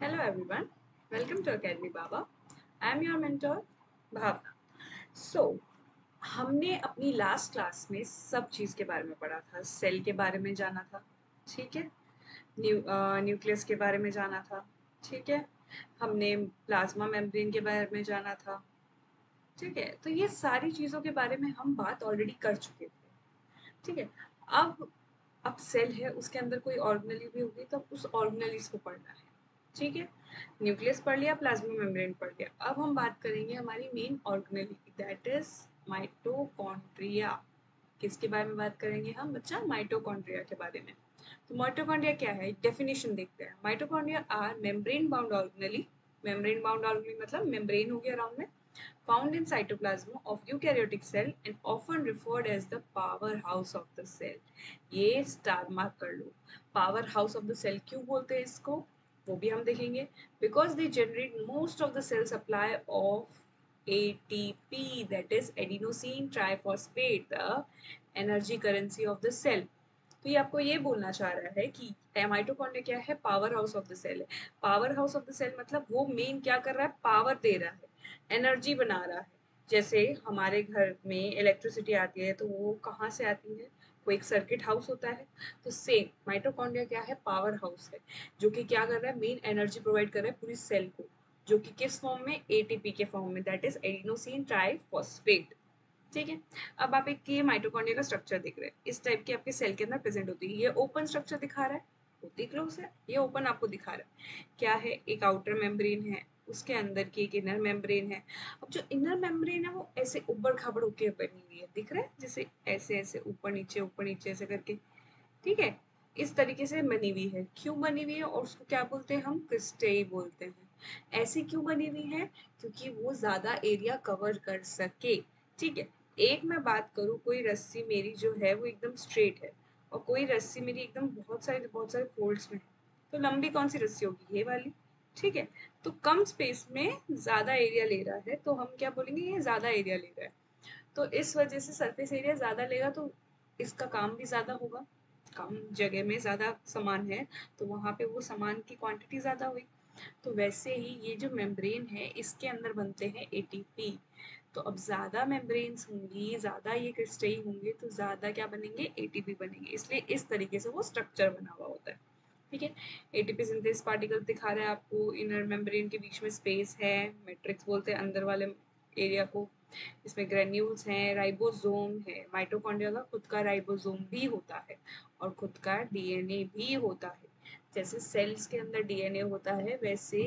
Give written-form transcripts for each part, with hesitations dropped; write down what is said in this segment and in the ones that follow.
Hello everyone, welcome to Academy Baba. I am your mentor Bhavna. So, हमने अपनी last class में सब चीज़ के बारे में पढ़ा था. सेल के बारे में जाना था, ठीक है. न्यूक्लियस के बारे में जाना था, ठीक है. हमने प्लाज्मा मेम्ब्रेन के बारे में जाना था, ठीक है. तो ये सारी चीज़ों के बारे में हम बात ऑलरेडी कर चुके थे, ठीक है. अब सेल है, उसके अंदर कोई ऑर्गेनेली भी होगी तो उस ऑर्गेनेलिस को पढ़ना है, ठीक है. न्यूक्लियस पढ़ लिया, प्लाज्मा मेम्ब्रेन पढ़ लिया. अब हम बात करेंगे हमारी मेन ऑर्गेनेली की, दैट इज माइटोकॉन्ड्रिया. किसके बारे में बात करेंगे हम बच्चा? माइटोकॉन्ड्रिया के बारे में. तो माइटोकॉन्ड्रिया क्या है, डेफिनेशन देखते हैं. Mitochondria are membrane bound organelle. Membrane bound organelle मतलब मेम्ब्रेन हो गया अराउंड में, found in cytoplasm of eukaryotic cell and often referred as the powerhouse of the cell. ये स्टार मार्क कर लो. Power house of the cell क्यों बोलते हैं इसको, वो भी हम देखेंगे. Because they generate most of the cell supply of ATP, that is adenosine triphosphate, the energy currency of the cell. तो ये आपको ये बोलना चाह रहा है कि माइटोकॉन्ड्रिया क्या है, power house of the cell है. Power house of the cell मतलब वो मेन क्या कर रहा है, पावर दे रहा है, एनर्जी बना रहा है. जैसे हमारे घर में इलेक्ट्रिसिटी आती है तो वो कहाँ से आती है, वो एक सर्किट हाउस होता है. तो सेम माइटोकॉन्ड्रिया क्या है, पावर हाउस है, जो कि क्या कर रहा है, मेन एनर्जी प्रोवाइड कर रहा है पूरी सेल को, जो कि किस फॉर्म में, एटीपी के फॉर्म में, दैट इज एडिनोसिन ट्राइफॉस्फेट, ठीक है. अब आप एक ये माइटोकॉन्ड्रिया का स्ट्रक्चर देख रहे हैं, इस टाइप की आपके सेल के अंदर प्रेजेंट होती है. ये ओपन स्ट्रक्चर दिखा रहा है, होती क्लोज है, ये ओपन आपको दिखा रहा है. क्या है, एक आउटर मेम्ब्रेन है, उसके अंदर की एक इनर मेम्ब्रेन है. अब जो इनर मेम्ब्रेन है वो ऐसे उबड़ खाबड़ होकर बनी हुई है, दिख रहा है, जैसे ऐसे ऐसे ऊपर नीचे ऐसे करके, ठीक है. इस तरीके से बनी हुई है. क्यों बनी हुई है और उसको क्या बोलते हैं हम, क्रिस्टेई बोलते हैं. ऐसी क्यों बनी हुई है, क्योंकि वो ज्यादा एरिया कवर कर सके, ठीक है. एक मैं बात करूँ, कोई रस्सी मेरी जो है वो एकदम स्ट्रेट है और कोई रस्सी मेरी एकदम बहुत सारे फोल्ड्स में है, तो लंबी कौन सी रस्सी होगी, ये वाली, ठीक है. तो कम स्पेस में ज्यादा एरिया ले रहा है तो हम क्या बोलेंगे, ये ज्यादा एरिया ले रहा है. तो इस वजह से सरफेस एरिया ज्यादा लेगा तो इसका काम भी ज्यादा होगा. कम जगह में ज्यादा सामान है तो वहां पे वो सामान की क्वांटिटी ज्यादा हुई. तो वैसे ही ये जो मेम्ब्रेन है इसके अंदर बनते हैं एटीपी. तो अब ज्यादा मेम्ब्रेन्स होंगी, ज्यादा ये क्रिस्टल होंगे तो ज्यादा क्या बनेंगे, एटीपी बनेंगे. इसलिए इस तरीके से वो स्ट्रक्चर बना हुआ होता है, ठीक है. एटीपी सिंथेस पार्टिकल दिखा रहा है आपको, इनर मेम्ब्रेन के बीच में स्पेस है, मैट्रिक्स बोलते हैं अंदर वाले एरिया को. इसमें ग्रेन्यूल्स हैं, राइबोसोम है. माइटोकॉन्ड्रिया का खुद का राइबोसोम भी होता है और खुद का डीएनए भी होता है. जैसे सेल्स के अंदर डीएनए होता है वैसे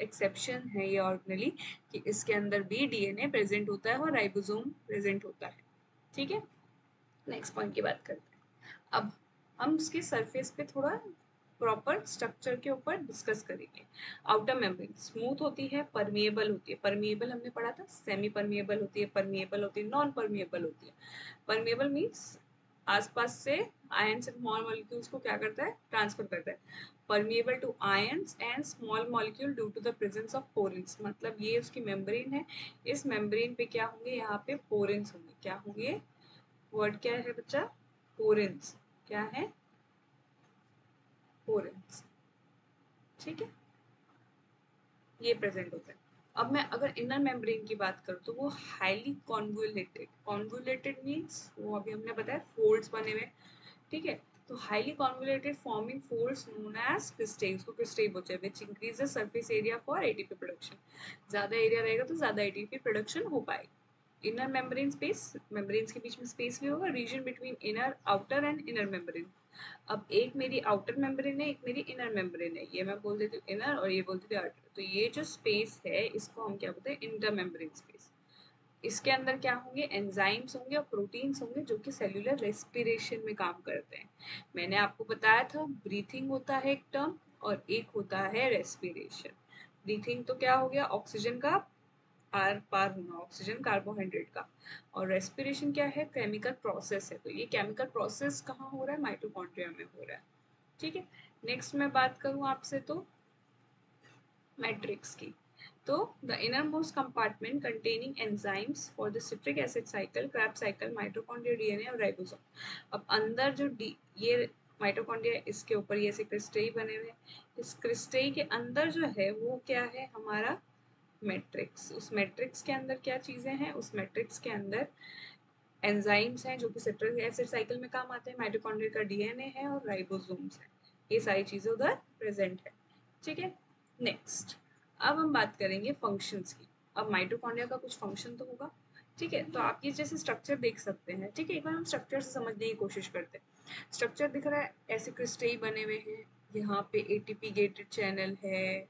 एक्सेप्शन है ये ऑर्गेनेली कि इसके अंदर भी डीएनए प्रेजेंट होता है और राइबोसोम प्रेजेंट होता है, ठीक है. नेक्स्ट पॉइंट की बात करते हैं. अब हम उसके सरफेस पे थोड़ा प्रॉपर स्ट्रक्चर के ऊपर डिस्कस करेंगे. आउटर मेम्ब्रेन स्मूथ होती है, परमिएबल होती है. परमिएबल हमने पढ़ा था, सेमी परमिएबल होती है, परमिएबल होती है, नॉन परमिएबल होती है. परमिएबल मीन्स आसपास से आयंस एंड स्मॉल मॉलिक्यूल्स को क्या करता है, ट्रांसफर करता है. Permeable to ions and small molecule due to the presence of pores. मतलब ये उसकी मेम्ब्रेन है, इस मेम्ब्रेन पे क्या होंगे, यहाँ पे पोरेंस होंगे. क्या होंगे, वर्ड क्या है बच्चा, पोरेंस. क्या है, पोरेंस, ठीक है. ये प्रेजेंट होता है. अब मैं अगर इनर मेम्ब्रेन की बात करूँ तो वो हाईली कॉन्वुलेटेड. कॉन्वुलेटेड मीन्स वो अभी हमने बताया फोल्ड्स बने हुए, ठीक है. तो highly convoluted forming folds known as cristae, उसको क्रिस्टेल बोलते हैं, which increases surface area for ATP production. ज्यादा एरिया रहेगा तो ज्यादा एटीपी प्रोडक्शन हो पाएगी. इनर मेम्ब्रेन स्पेस, मेम्ब्रेन्स के बीच में स्पेस भी होगा. Region between inner outer and inner membrane. अब एक मेरी आउटर मेम्ब्रेन है, एक मेरी इनर मेम्ब्रेन है, ये मैं बोल देती हूँ इनर और ये बोल देती हूँ आउटर. तो ये जो स्पेस है इसको हम क्या बोलते हैं, इंटर मेम्ब्रेन स्पेस. इसके अंदर क्या होंगे, एंजाइम्स होंगे और प्रोटीन्स होंगे जो कि सेल्यूलर रेस्पिरेशन में काम करते हैं. मैंने आपको बताया था ब्रीथिंग होता है एक टर्म और एक होता है रेस्पिरेशन. ब्रीथिंग तो क्या हो गया, ऑक्सीजन का आर पार होना, ऑक्सीजन कार्बोहाइड्रेट का. और रेस्पिरेशन क्या है, केमिकल प्रोसेस है. तो ये केमिकल प्रोसेस कहाँ हो रहा है, माइटोकॉन्ड्रिया में हो रहा है, ठीक है. नेक्स्ट मैं बात करूँ आपसे तो मैट्रिक्स की. तो the inner most compartment containing enzymes for the citric acid cycle, Krebs cycle, mitochondria, DNA और राइबोसोम. अब अंदर जो ये माइटोकॉन्ड्रिया, इसके ऊपर ये ऐसे क्रिस्टई बने हुए हैं। इस क्रिस्टई के अंदर जो है वो क्या है, हमारा मैट्रिक्स। उस मैट्रिक्स के अंदर क्या चीजें हैं, उस मैट्रिक्स के अंदर एंजाइम्स हैं जो कि सिट्रिक एसिड साइकिल में काम आते हैं, माइटोकॉन्ड्रिया का डीएनए है और राइबोसोम्स हैं। ये सारी चीजें उधर प्रेजेंट है। ठीक है, नेक्स्ट अब हम बात करेंगे फंक्शंस की। अब माइटोकॉन्ड्रिया का कुछ फंक्शन तो होगा। ठीक है, तो आप ये जैसे स्ट्रक्चर देख सकते हैं। ठीक है, एक बार हम स्ट्रक्चर से समझने की कोशिश करते हैं। स्ट्रक्चर दिख रहा है, ऐसे क्रिस्टल बने हुए हैं, यहाँ पे एटीपी गेटेड चैनल है,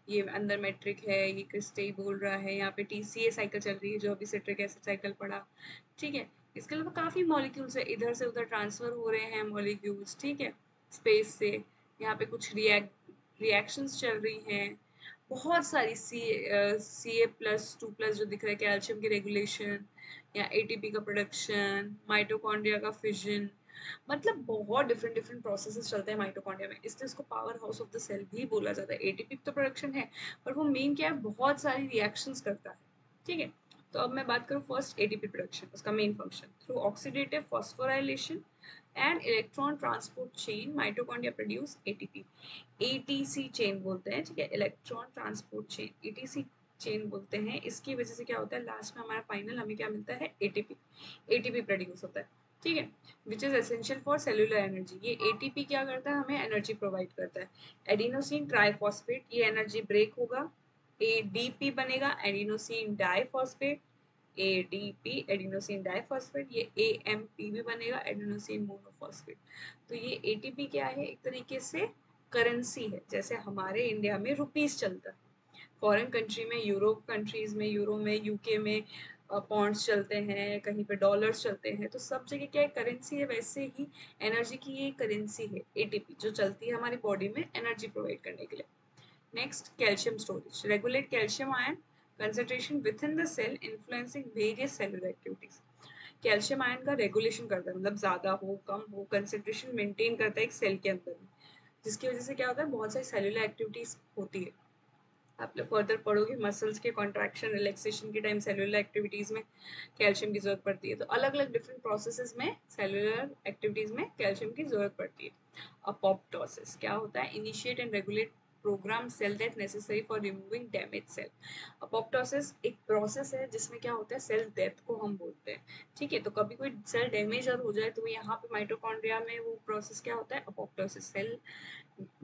ये अंदर मैट्रिक है, ये क्रिस्टल बोल रहा है, यहाँ पे टीसीए साइकिल चल रही है जो अभी सिट्रिक एसिड साइकिल पढ़ा। ठीक है, इसके अलावा काफ़ी मॉलिक्यूल्स है, इधर से उधर ट्रांसफ़र हो रहे हैं मॉलिक्यूल्स। ठीक है, स्पेस से यहाँ पे कुछ रिएक्शंस चल रही हैं, बहुत सारी CA+2+ जो दिख रहा है, कैल्शियम की रेगुलेशन या एटीपी का प्रोडक्शन, माइटोकॉन्ड्रिया का फिजन, मतलब बहुत डिफरेंट डिफरेंट प्रोसेसेस चलते हैं माइटोकॉन्ड्रिया में, इसलिए इसको power house of the cell भी बोला जाता है। एटीपी तो प्रोडक्शन है, पर वो मेन क्या है, बहुत सारी रिएक्शंस करता है। ठीक है, तो अब मैं बात करूँ फर्स्ट एटीपी प्रोडक्शन, उसका main function through oxidative phosphorylation and electron transport chain mitochondria produce ATP. ETC chain बोलते हैं। ठीक है, electron transport chain, ETC chain बोलते हैं। इसकी वजह से क्या होता है, लास्ट में हमारा फाइनल हमें क्या मिलता है, एटीपी। एटीपी प्रोड्यूस होता है। ठीक है, which is essential for cellular energy. ये एटीपी क्या करता है, हमें एनर्जी प्रोवाइड करता है। एडिनोसिन ट्राइफॉस्फेट, ये एनर्जी ब्रेक होगा, एडीपी बनेगा, adenosine diphosphate, ADP adenosine diphosphate, ये एएमपी भी बनेगा, एडिनोसिन मोनोफॉस्फेट। तो ये एटीपी क्या है, एक तरीके से करेंसी है। जैसे हमारे इंडिया में रुपीस चलता है, फॉरेन कंट्री में, यूरोप कंट्रीज में, यूरो में, यूके में पॉन्ड्स चलते हैं, कहीं पे डॉलर्स चलते हैं। तो सब जगह क्या है, करेंसी है। वैसे ही एनर्जी की ये करेंसी है एटीपी, जो चलती है हमारी बॉडी में एनर्जी प्रोवाइड करने के लिए। Next, calcium storage, regulate calcium ion concentration within the cell influencing various cellular activities। Calcium ion का रेगुलेशन करता है, मतलब ज़्यादा हो कम हो, कंसेंट्रेशन मेंटेन करता है एक सेल के अंदर में, जिसकी वजह से क्या होता है, बहुत सारी सेलुलर एक्टिविटीज होती है। आप लोग फर्दर पढ़ोगे, मसल्स के कॉन्ट्रैक्शन रिलैक्सेशन के टाइम सेलुलर एक्टिविटीज़ में कैल्शियम की जरूरत पड़ती है। तो अलग अलग डिफरेंट प्रोसेसेस में सेलुलर एक्टिविटीज़ में कैल्शियम की जरूरत पड़ती है। अपोप्टोसिस क्या होता है, initiate and regulate program cell that necessary for removing damage cell. Apoptosis एक प्रोसेस है जिसमें क्या होता है, सेल डेथ को हम बोलते हैं। ठीक है, तो कभी कोई सेल डैमेज और हो जाए तो यहाँ पे माइटोकॉन्ड्रिया में वो प्रोसेस क्या होता है, अपोप्टोसिस। सेल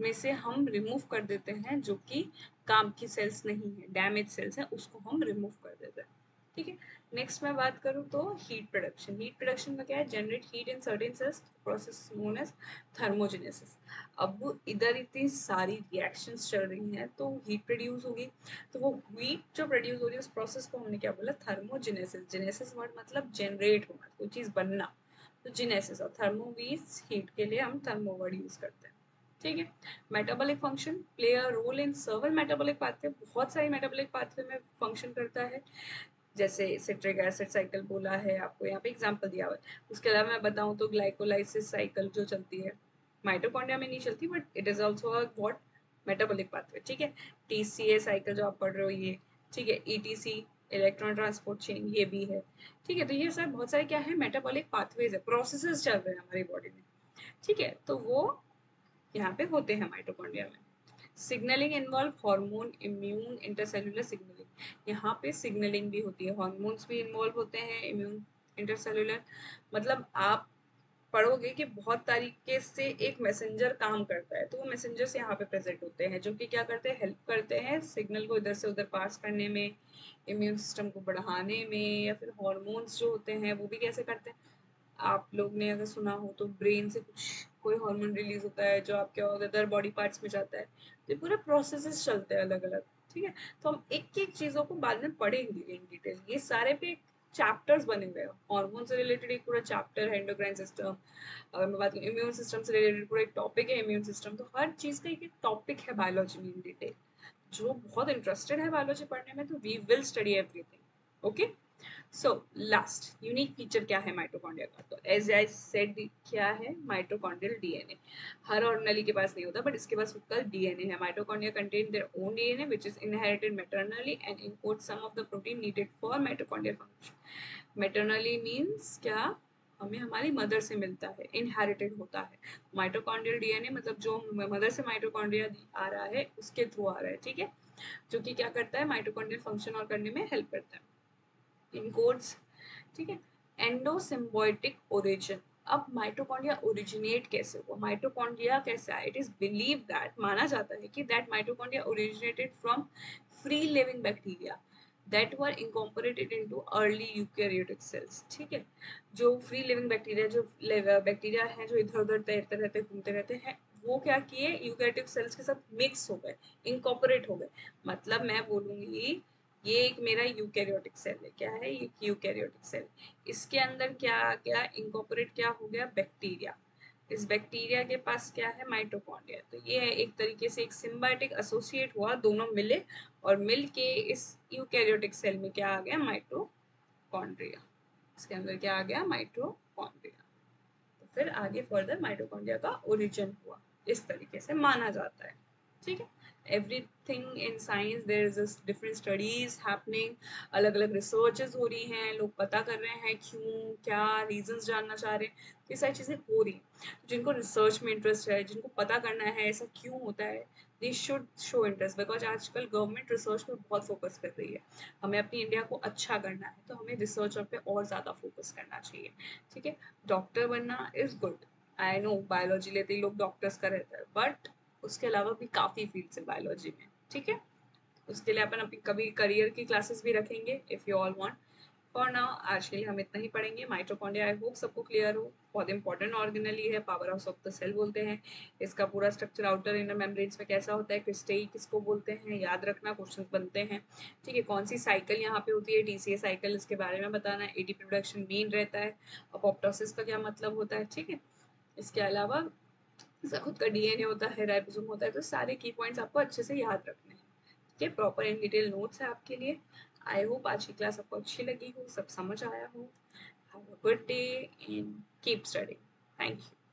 में से हम रिमूव कर देते हैं जो कि काम की सेल्स नहीं है, डैमेज सेल्स हैं, उसको हम रिमूव कर देते हैं। ठीक है, नेक्स्ट मैं बात करूँ तो हीट प्रोडक्शन। हीट प्रोडक्शन में क्या है, generate heat in certain cells, process known as thermogenesis. अब इधर इतनी सारी रिएक्शंस चल रही हैं तो हीट प्रोड्यूस होगी, तो वो हीट जो प्रोड्यूस हो रही है उस प्रोसेस को हमने क्या बोला, थर्मोजेनेसिस। जेनेसिस वर्ड मतलब जनरेट होना, कोई चीज़ बनना, तो जेनेसिस। और थर्मो मीन्स हीट के लिए हम थर्मो वर्ड यूज करते हैं। ठीक है, metabolic function play a role in several metabolic pathway, बहुत सारी मेटाबॉलिक पाथवे में फंक्शन करता है। जैसे सिट्रिक एसिड साइकिल बोला है आपको, यहाँ पे एग्जांपल दिया हुआ है। उसके अलावा मैं बताऊँ तो ग्लाइकोलाइसिस साइकिल जो चलती है, माइटोकॉन्ड्रिया में नहीं चलती, but it is also a what, metabolic pathway. ठीक है, टीसीए साइकिल जो आप पढ़ रहे हो ये, ठीक है, ईटीसी इलेक्ट्रॉन ट्रांसपोर्ट चेन ये भी है। ठीक है, तो ये सब बहुत सारे क्या है, मेटाबॉलिक पाथवेज है, प्रोसेसेस चल रहे हैं हमारी बॉडी में। ठीक है, तो वो यहाँ पे होते हैं माइटोकॉन्ड्रिया में। Signalling involve hormone, immune, intercellular signalling. यहाँ पे सिग्नलिंग भी होती है, हार्मोन्स भी इन्वॉल्व होते हैं, इम्यून, इंटरसेलुलर। मतलब आप पढ़ोगे कि बहुत तरीके से एक मैसेंजर काम करता है, तो वो मैसेंजर्स यहाँ पे प्रेजेंट होते हैं जो कि क्या करते हैं, हेल्प करते हैं सिग्नल को इधर से उधर पास करने में, इम्यून सिस्टम को बढ़ाने में, या फिर हार्मोन्स जो होते हैं वो भी कैसे करते हैं। आप लोग ने अगर सुना हो तो ब्रेन से कुछ कोई हार्मोन रिलीज होता है जो आपके अदर बॉडी पार्ट्स में जाता है, तो ये पूरे प्रोसेसेस चलते हैं अलग अलग। ठीक है, तो हम एक एक चीज़ों को बाद में पढ़ेंगे इन डिटेल, ये सारे पे चैप्टर्स बने हुए हैं। हार्मोन से रिलेटेड एक पूरा चैप्टर है, एंडोक्राइन सिस्टम। अगर मैं बात करूँ इम्यून सिस्टम से रिलेटेड पूरा एक टॉपिक है इम्यून सिस्टम। तो हर चीज़ का एक टॉपिक है बायोलॉजी में इन डिटेल। जो बहुत इंटरेस्टेड है बायोलॉजी पढ़ने में तो we will study everything. Okay, so last unique feature क्या है माइटोकॉन्ड्रिया का, तो एज आई सेड क्या है, माइटोकॉन्ड्रियल डीएनए। हर ऑर्गेनेली के पास नहीं होता, बट इसके पास उसका डीएनए है। Mitochondria contain their own DNA which is inherited maternally and encode some of the protein needed for mitochondrial function. Maternally means क्या, हमें हमारी मदर से मिलता है, इनहेरिटेड होता है। माइटोकॉन्ड्रियल डीएनए मतलब जो मदर से माइटोकॉन्ड्रिया आ रहा है उसके थ्रू आ रहा है, ठीक है, जो कि क्या करता है, माइटोकॉन्ड्रियल फंक्शन और करने में हेल्प करता है। इन कोड्स, ठीक है। एंडोसिम्बायोटिक ओरिजिन, अब माइटोकॉन्ड्रिया ओरिजिनेट कैसे हुआ, माइटोकॉन्ड्रिया कैसे आया, इट इज बिलीव दैट, माना जाता है कि that mitochondria originated from free living bacteria that were incorporated into early eukaryotic cells, ठीक है। जो फ्री लिविंग बैक्टीरिया, जो बैक्टीरिया हैं जो इधर उधर तैरते रहते घूमते रहते हैं, वो क्या किए, यूकैरियोटिक सेल्स के साथ मिक्स हो गए, इनकॉर्पोरेट हो गए। मतलब मैं बोलूंगी ये एक मेरा यूकैरियोटिक सेल है, क्या है ये, यूकैरियोटिक सेल। इसके अंदर क्या आ गया, इनकॉर्पोरेट क्या हो गया, बैक्टीरिया। इस बैक्टीरिया के पास क्या है, माइटोकॉन्ड्रिया। तो ये है एक तरीके से एक सिम्बायोटिक एसोसिएट हुआ, दोनों मिले और मिल के इस यूकैरियोटिक सेल में क्या आ गया, माइटोकॉन्ड्रिया। इसके अंदर क्या आ गया, माइटोकॉन्ड्रिया। तो फिर आगे फर्दर माइटोकॉन्ड्रिया का ओरिजिन हुआ, इस तरीके से माना जाता है, ठीक है। Everything in science there is different studies happening, अलग अलग रिसर्चेज हो रही हैं, लोग पता कर रहे हैं क्यों, क्या रीजंस जानना चाह रहे हैं, ये सारी चीज़ें हो रही हैं। जिनको रिसर्च में इंटरेस्ट है, जिनको पता करना है ऐसा क्यों होता है, they should show interest, because आजकल गवर्नमेंट रिसर्च पे बहुत फोकस कर रही है। हमें अपनी इंडिया को अच्छा करना है तो हमें रिसर्च पे और ज़्यादा फोकस करना चाहिए, ठीक है। डॉक्टर बनना is good, I know biology लेते ही लोग डॉक्टर्स का रहता है, बट उसके अलावा भी काफ़ी फील्ड्स है बायोलॉजी में, ठीक है। उसके लिए अपन अभी कभी करियर की क्लासेस भी रखेंगे, if you all want. For now आज के लिए हम इतना ही पढ़ेंगे। माइटोकॉन्ड्रिया आई होप सबको क्लियर हो, बहुत इंपॉर्टेंट ऑर्गेनली है, power house of the cell बोलते हैं। इसका पूरा स्ट्रक्चर आउटर इनर मेम्ब्रेन्स में कैसा होता है, क्रिस्टेई किसको बोलते हैं, याद रखना, क्वेश्चन बनते हैं, ठीक है। कौन सी साइकिल यहाँ पे होती है, टीसीए साइकिल, इसके बारे में बताना है। एटीपी प्रोडक्शन मीन रहता है, अपोप्टोसिस का क्या मतलब होता है, ठीक है। इसके अलावा इसका खुद का डीएनए होता है, राइबोसोम होता है, तो सारे की पॉइंट्स आपको अच्छे से याद रखने हैं, ठीक है। प्रॉपर इन डिटेल नोट्स है आपके लिए। आई होप आज की क्लास आपको अच्छी लगी हो, सब समझ आया हो। Have a good day and keep studying. Thank you.